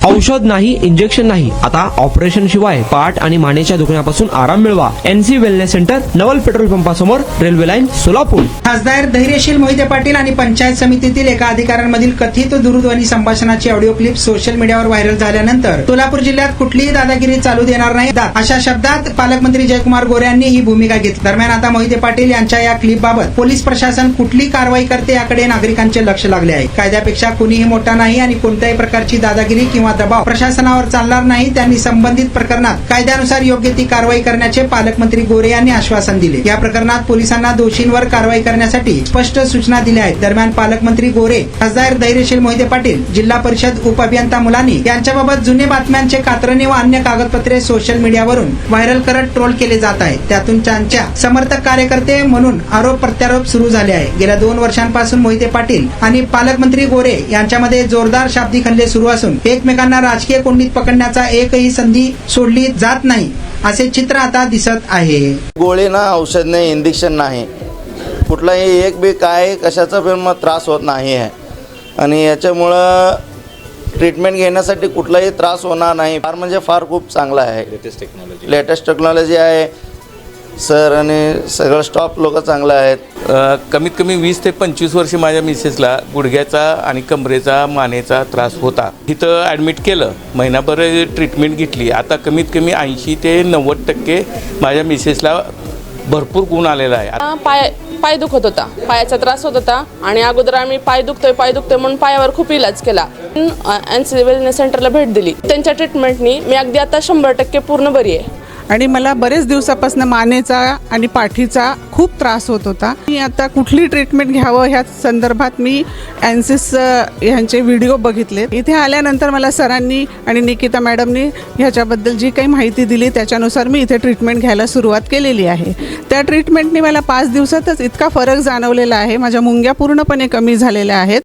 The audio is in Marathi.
औषध नाही, इंजेक्शन नाही, आता ऑपरेशन शिवाय पाठ आणि मानेच्या दुखण्यापासून आराम मिळवा. NC वेलनेस सेंटर, नवल पेट्रोल पंपासमोर, रेल्वे लाईन, सोलापूर. खासदार धैर्यशील मोहिते पाटील आणि पंचायत समितीतील एका अधिकाऱ्यांमधील कथित दूरध्वनी संभाषणाची ऑडिओ क्लिप सोशल मीडियावर व्हायरल झाल्यानंतर सोलापूर जिल्ह्यात कुठलीही दादागिरी चालू देणार नाही अशा शब्दात पालकमंत्री जयकुमार गोरे यांनी ही भूमिका घेतली. दरम्यान आता मोहिते पाटील यांच्या या क्लिप बाबत पोलीस प्रशासन कुठली कारवाई करते याकडे नागरिकांचे लक्ष लागले आहे. कायद्यापेक्षा कुणीही मोठा नाही आणि कोणत्याही प्रकारची दादागिरी किंवा दबाव प्रशासनावर चालणार नाही. त्यांनी संबंधित प्रकरणात कायद्यानुसार योग्य ती कारवाई करण्याचे पालकमंत्री गोरे यांनी आश्वासन दिले. या प्रकरणात पोलिसांना दोषींवर कारवाई करण्यासाठी स्पष्ट सूचना दिल्या आहेत. दरम्यान पालकमंत्री गोरे, खासदार धैर्यशील मोहिते पाटील, जिल्हा परिषद उपअभियंता मुलानी यांच्याबाबत जुने बातम्यांचे कात्रणे व अन्य कागदपत्रे सोशल मीडियावरून व्हायरल करत ट्रोल केले जात आहे. त्यातून त्यांच्या समर्थक कार्यकर्ते म्हणून आरोप प्रत्यारोप सुरू झाले आहे. गेल्या 2 वर्षांपासून मोहिते पाटील आणि पालकमंत्री गोरे यांच्यामध्ये जोरदार शाब्दिक हल्ले सुरू असून एकमेकांना राजकीय कोंडीत पकडण्याचा एकही संधी सोडली जात नाही असे चित्र आता दिसत आहे. गोळी ना, औषध नाही, इंजेक्शन नाही, कुठलाही एक बी काय कशाचा पण मग त्रास होत नाही आहे आणि याच्यामुळं ट्रीटमेंट घेण्यासाठी कुठलाही त्रास होणार नाही. फार म्हणजे फार खूप चांगला आहे. लेटेस्ट टेक्नॉलॉजी आहे सर आणि सगळं स्टॉप लोक चांगलं आहेत. कमीत कमी 20 ते 25 वर्ष माझ्या मिसेसला गुडघ्याचा आणि कमरेचा, मानेचा त्रास होता. तिथं ॲडमिट केलं, महिनाभर ट्रीटमेंट घेतली. आता कमीत कमी 80 ते 90% माझ्या मिसेसला भरपूर गुण आलेला आहे. पाय दुखत होता, पायाचा त्रास होत होता आणि अगोदर आम्ही पाय दुखतोय म्हणून पायावर खूप इलाज केला. NC वेलनेस सेंटरला भेट दिली. त्यांच्या ट्रीटमेंटनी मी अगदी आता 100% पूर्ण बरी आहे. आणि मला बरेच दिवसापासून मानेचा आणि पाठीचा खूप त्रास होत होता. मी आता कुठली ट्रीटमेंट घ्यावं ह्या संदर्भात मी एनसिस ह्यांचे व्हिडिओ बघितले. इथे आल्यानंतर मला सरांनी आणि निकिता मॅडमनी ह्याच्याबद्दल जी काही माहिती दिली त्याच्यानुसार मी इथे ट्रीटमेंट घ्यायला सुरुवात केलेली आहे. त्या ट्रीटमेंटनी मला 5 दिवसातच इतका फरक जाणवलेला आहे. माझ्या मुंग्या पूर्णपणे कमी झालेल्या आहेत.